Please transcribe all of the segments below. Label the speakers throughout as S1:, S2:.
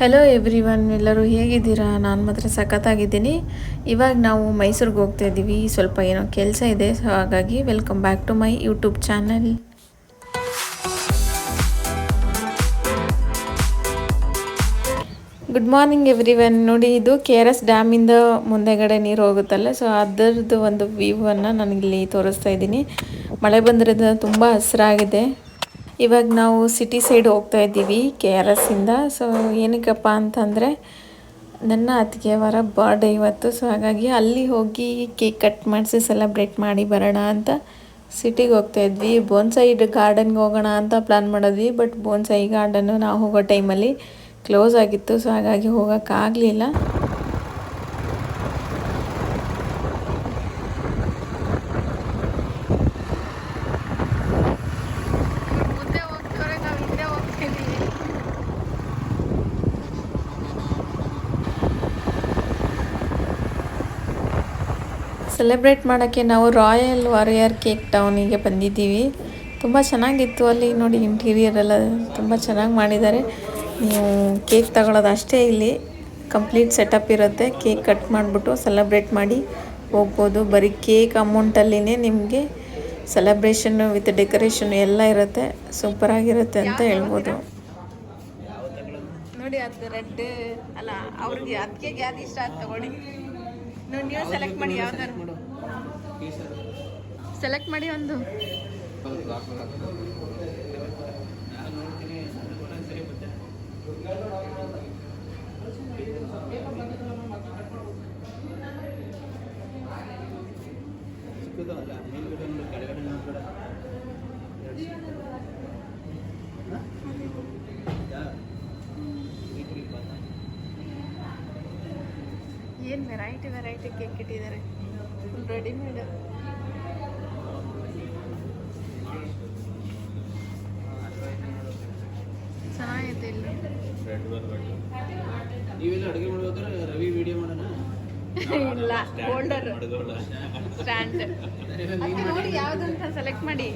S1: Hello everyone, ಎಲ್ಲರೂ ಹೇಗಿದ್ದೀರಾ? ನಾನು ಮಾತ್ರ ಸಖತ್ತಾಗಿದ್ದೀನಿ. ಇವಾಗ ನಾವು ಮೈಸೂರಿಗೆ ಹೋಗ್ತಾ ಇದ್ದೀವಿ. ಸ್ವಲ್ಪ ಏನೋ ಕೆಲಸ ಇದೆ, ಸೊ ಹಾಗಾಗಿ welcome back to my YouTube channel. Good morning everyone. ನೋಡಿ, ಇದು KRS ಡ್ಯಾಮಿಂದ ಮುಂದೆಗಡೆ ನೀರು ಹೋಗುತ್ತಲ್ಲ, ಸೊ ಅದರದ್ದು ಒಂದು ವ್ಯೂವನ್ನು ನನಗಿಲ್ಲಿ ತೋರಿಸ್ತಾ ಇದ್ದೀನಿ. ಮಳೆ ಬಂದಿರೋದ್ರಿಂದ ತುಂಬ ಹಸಿರಾಗಿದೆ. ಇವಾಗ ನಾವು ಸಿಟಿ ಸೈಡ್ ಹೋಗ್ತಾ ಇದ್ದೀವಿ KRS ಇಂದ. ಸೊ ಏನಕ್ಕಪ್ಪ ಅಂತಂದರೆ ನನ್ನ ಅತ್ತಿಗೆಯವರ ಬರ್ಡೇ ಇವತ್ತು. ಸೊ ಹಾಗಾಗಿ ಅಲ್ಲಿ ಹೋಗಿ ಕೇಕ್ ಕಟ್ ಮಾಡಿಸಿ ಸೆಲೆಬ್ರೇಟ್ ಮಾಡಿ ಬರೋಣ ಅಂತ ಸಿಟಿಗೆ ಹೋಗ್ತಾ ಇದ್ವಿ. ಬೋನ್ಸೈ ಗಾರ್ಡನ್ಗೆ ಹೋಗೋಣ ಅಂತ ಪ್ಲ್ಯಾನ್ ಮಾಡಿದ್ವಿ. ಬಟ್ ಬೋನ್ಸೈ ಗಾರ್ಡನ್ನು ನಾವು ಹೋಗೋ ಟೈಮಲ್ಲಿ ಕ್ಲೋಸ್ ಆಗಿತ್ತು. ಸೊ ಹಾಗಾಗಿ ಹೋಗೋಕ್ಕಾಗಲಿಲ್ಲ. ಸೆಲೆಬ್ರೇಟ್ ಮಾಡೋಕ್ಕೆ ನಾವು ರಾಯಲ್ ವಾರಿಯರ್ ಕೇಕ್ ಟೌನಿಗೆ ಬಂದಿದ್ದೀವಿ. ತುಂಬ ಚೆನ್ನಾಗಿತ್ತು. ಅಲ್ಲಿ ನೋಡಿ, ಇಂಟೀರಿಯರ್ ಎಲ್ಲ ತುಂಬ ಚೆನ್ನಾಗಿ ಮಾಡಿದ್ದಾರೆ. ನೀವು ಕೇಕ್ ತಗೊಳ್ಳೋದು ಅಷ್ಟೇ, ಇಲ್ಲಿ ಕಂಪ್ಲೀಟ್ ಸೆಟಪ್ ಇರುತ್ತೆ. ಕೇಕ್ ಕಟ್ ಮಾಡಿಬಿಟ್ಟು ಸೆಲೆಬ್ರೇಟ್ ಮಾಡಿ ಹೋಗ್ಬೋದು. ಬರೀ ಕೇಕ್ ಅಮೌಂಟಲ್ಲಿನೇ ನಿಮಗೆ ಸೆಲೆಬ್ರೇಷನ್ನು ವಿತ್ ಡೆಕೋರೇಷನ್ ಎಲ್ಲ ಇರುತ್ತೆ. ಸೂಪರಾಗಿರುತ್ತೆ ಅಂತ ಹೇಳ್ಬೋದು. ನೋಡಿ, ಅದು ರೆಡ್ ಅಲ್ಲ, ಅವ್ರಿಗೆ ಅದಕ್ಕೆ ಯಾವ್ದು ಇಷ್ಟ ಅಂತ ತಗೊಳ್ಳಿ. ನೀವು ಸೆಲೆಕ್ಟ್ ಮಾಡಿ, ಯಾವ್ದಾರು ಸೆಲೆಕ್ಟ್ ಮಾಡಿ ಒಂದು. ಏನು ವೆರೈಟಿ ಕೇಕ್ ಇಟ್ಟಿದ್ದಾರೆ, ಫುಲ್ ರೆಡಿಮೇಡ್. ಚೆನ್ನಾಗೈತೆ. ಇಲ್ಲಿ ನೀವೆಲ್ಲ ಅಡುಗೆ ಮಾಡ್ಬೇಕಾದ್ರೆ ರವಿ ವಿಡಿಯೋ ಮಾಡೋಣ. ಇಲ್ಲ, ಹೋಲ್ಡರ್ ಸ್ಟ್ಯಾಂಡ್ ನೋಡಿ, ಯಾವುದಂತ ಸೆಲೆಕ್ಟ್ ಮಾಡಿ.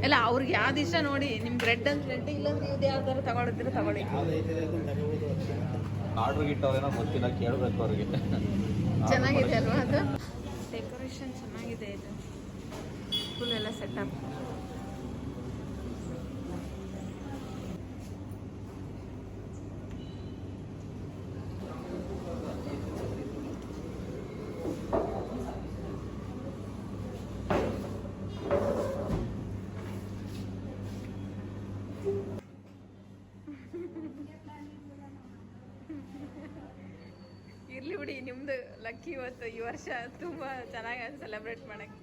S1: ಇಲ್ಲ, ಅವ್ರಿಗೆ ಯಾವ್ದು ಇಷ್ಟ ನೋಡಿ. ನಿಮ್ಗೆ ರೆಡ್ ಅಂತ ರೆಡ್, ಇಲ್ಲಾಂದ್ರೆ ಇದು ಯಾವ್ದಾರು ತಗೊಳಿದ್ರೆ ತಗೊಳ್ಳಿ.
S2: ಆರ್ಡ್ರ್ ಗಿಟ್ಟವೇನೋ ಗೊತ್ತಿಲ್ಲ, ಕೇಳಬೇಕು ಅವ್ರಿಗೆ.
S1: ಚೆನ್ನಾಗಿದೆ ಅಲ್ವಾ ಅದು? ಡೆಕೋರೇಷನ್ ಚೆನ್ನಾಗಿದೆ. ಇದು ಫುಲ್ ಎಲ್ಲ ಸೆಟಪ್. ಇರ್ಲಿ ಬಿಡಿ, ನಿಮ್ದು ಲಕ್ಕಿ ಇವತ್ತು ಈ ವರ್ಷ ತುಂಬ ಚೆನ್ನಾಗಿ ಸೆಲೆಬ್ರೇಟ್ ಮಾಡಕ್ಕೆ.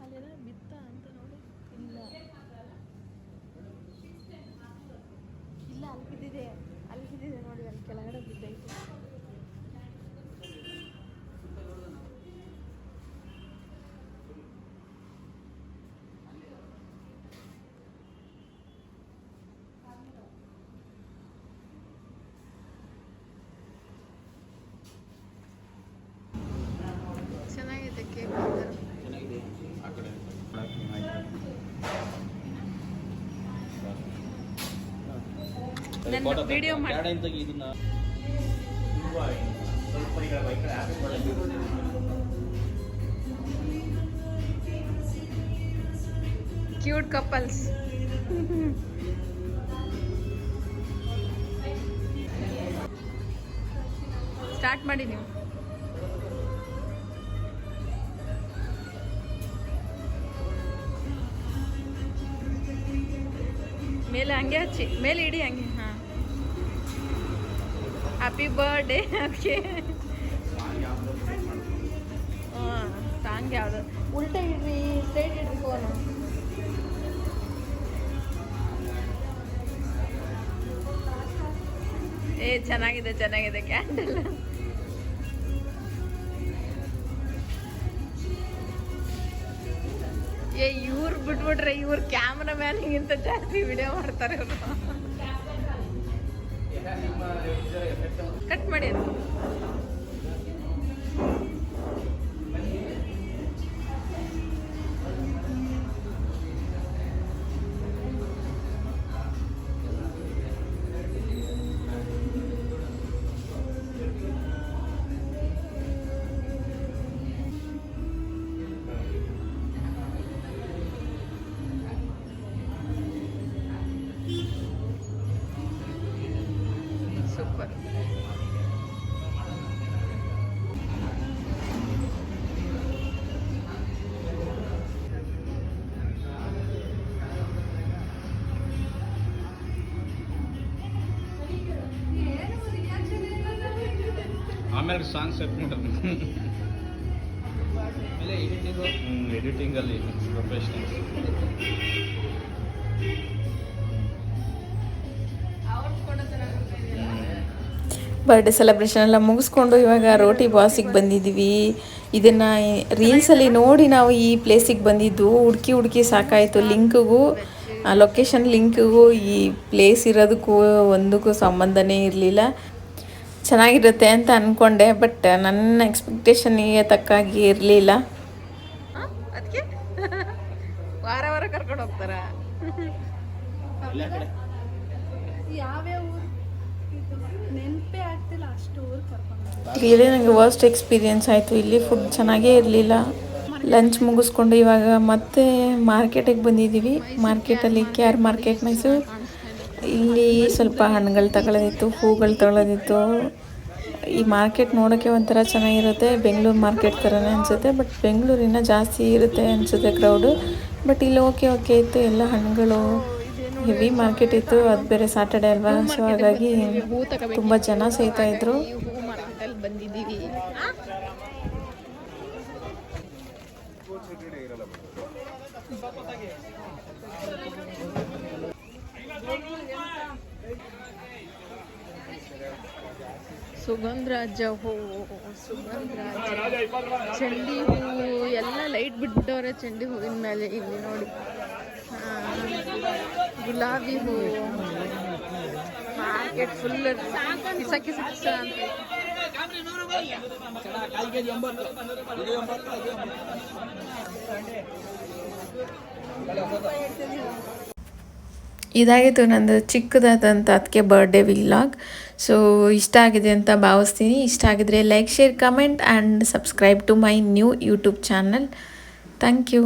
S1: ಅಲ್ಲೆಲ್ಲ ಬಿತ್ತ ಅಂತ ನೋಡಿ. ಇಲ್ಲ ಇಲ್ಲ, ಅಲ್ಲಿ ಬಿದ್ದಿದೆ ನೋಡಿ, ಅಲ್ಲಿ ಕೆಳಗಡೆ ಬಿದ್ದೈತೆ. ಚೆನ್ನಾಗಿದೆ ಕೇಕ್. ನನ್ನ ವಿಡಿಯೋ ಮಾಡಿ. Cute couples. ಸ್ಟಾರ್ಟ್ ಮಾಡಿ ನೀವು. ಮೇಲೆ ಹಂಗೆ ಹಚ್ಚಿ, ಮೇಲೆ ಇಡಿ ಹಂಗೆ. ಹಾಂ, ಹ್ಯಾಪಿ ಬರ್ಡೇ. ಅದಕ್ಕೆ ಹಾಂ, ಸಾಂಗ್ ಯಾವುದು? ಉಲ್ಟಾ ಇಡ್ರಿ, ಸ್ಟ್ರೈಟ್ ಇಡ್ರಿ ಫೋನು. ಚೆನ್ನಾಗಿದೆ ಕ್ಯಾಂಡಲ್. ಇವ್ರು ಬಿಟ್ಬಿಟ್ರೆ ಇವ್ರು ಕ್ಯಾಮ್ರಾ ಮ್ಯಾನಿಗಿಂತ ಜಾಸ್ತಿ ವಿಡಿಯೋ ಮಾಡ್ತಾರೆ ಇವರು. ಕಟ್ ಮಾಡಿ ಅದು. ಸೂಪರ್.
S2: ಆಮೇಲೆ ಸಾಂಗ್ಸ್ ಆಮೇಲೆ ಎಡಿಟಿಂಗಲ್ಲಿ ಪ್ರೊಫೆಷನಲ್.
S1: ಬರ್ಡೇ ಸೆಲೆಬ್ರೇಷನ್ ಎಲ್ಲ ಮುಗಿಸ್ಕೊಂಡು ಇವಾಗ ರೋಟಿ ಬಾಸಿಗೆ ಬಂದಿದ್ದೀವಿ. ಇದನ್ನು ರೀಲ್ಸಲ್ಲಿ ನೋಡಿ ನಾವು ಈ ಪ್ಲೇಸಿಗೆ ಬಂದಿದ್ದು. ಹುಡುಕಿ ಹುಡುಕಿ ಸಾಕಾಯಿತು. ಲಿಂಕ್ಗೂ ಲೊಕೇಶನ್ ಲಿಂಕ್ಗೂ ಈ ಪ್ಲೇಸ್ ಇರೋದಕ್ಕೂ ಒಂದಕ್ಕೂ ಸಂಬಂಧನೇ ಇರಲಿಲ್ಲ. ಚೆನ್ನಾಗಿರುತ್ತೆ ಅಂತ ಅಂದ್ಕೊಂಡೆ, ಬಟ್ ನನ್ನ ಎಕ್ಸ್ಪೆಕ್ಟೇಷನ್ಗೆ ತಕ್ಕಾಗಿ ಇರಲಿಲ್ಲ. ಅದಕ್ಕೆ ವಾರ ವಾರ ಕರ್ಕೊಂಡು ಹೋಗ್ತಾರ.
S3: ಯಾವ್ಯಾವ ನೆನಪೇ ಆಗ್ತಿಲ್ಲ, ಅಷ್ಟು ಊರು ಕರ್ಕೊಂಡು.
S1: ರಿಯಲಿ ನನಗೆ ವರ್ಸ್ಟ್ ಎಕ್ಸ್ಪೀರಿಯೆನ್ಸ್ ಆಯಿತು. ಇಲ್ಲಿ ಫುಡ್ ಚೆನ್ನಾಗೇ ಇರಲಿಲ್ಲ. ಲಂಚ್ ಮುಗಿಸ್ಕೊಂಡು ಇವಾಗ ಮತ್ತೆ ಮಾರ್ಕೆಟಿಗೆ ಬಂದಿದ್ದೀವಿ. ಮಾರ್ಕೆಟಲ್ಲಿ KR ಮಾರ್ಕೆಟ್ ಮೈಸೂರು. ಇಲ್ಲಿ ಸ್ವಲ್ಪ ಹಣ್ಣುಗಳು ತಗೊಳ್ಳೋದಿತ್ತು, ಹೂಗಳು ತಗೊಳ್ಳೋದಿತ್ತು. ಈ ಮಾರ್ಕೆಟ್ ನೋಡೋಕ್ಕೆ ಒಂಥರ ಚೆನ್ನಾಗಿರುತ್ತೆ. ಬೆಂಗಳೂರು ಮಾರ್ಕೆಟ್ ಥರನೇ ಅನಿಸುತ್ತೆ, ಬಟ್ ಬೆಂಗಳೂರಿನ ಜಾಸ್ತಿ ಇರುತ್ತೆ ಅನಿಸುತ್ತೆ ಕ್ರೌಡು. ಬಟ್ ಇಲ್ಲಿ ಓಕೆ ಇತ್ತು. ಎಲ್ಲ ಹಣ್ಣುಗಳು, ಹೆವಿ ಮಾರ್ಕೆಟ್ ಇತ್ತು. ಅದು ಬೇರೆ ಸ್ಯಾಟರ್ಡೆ ಅಲ್ವಾ, ಸೊ ಹಾಗಾಗಿ ತುಂಬ ಜನ ಸೇರ್ತಾ ಇದ್ರು.
S3: ಹೂ ಮಾರ್ಕೆಟಲ್ಲಿ ಬಂದಿದ್ದೀವಿ. ಸುಗಂಧರಾಜ ಹೂವು, ಸುಗಂಧರಾಜ, ಚಂಡಿ ಹೂವು ಎಲ್ಲ ಲೈಟ್ ಬಿಟ್ಬಿಟ್ಟವ್ರೆ ಚಂಡಿ ಹೂವಿನ ಮೇಲೆ. ಇಲ್ಲಿ ನೋಡಿ, ಗುಲಾಬಿ ಹೂವು. ಮಾರ್ಕೆಟ್ ಫುಲ್ ಕಿಸ ಕಿಸ ಕಿಸ ಅಂತ.
S1: ಇದಾಗಿತ್ತು ನಂದು ಚಿಕ್ಕದಾದಂಥ ಅದಕ್ಕೆ ಬರ್ಡೇ ವಿಲಾಗ್. ಸೊ ಇಷ್ಟ ಆಗಿದೆ ಅಂತ ಭಾವಿಸ್ತೀನಿ. ಇಷ್ಟ ಆಗಿದ್ರೆ like, share, comment and subscribe to my new YouTube channel. Thank you.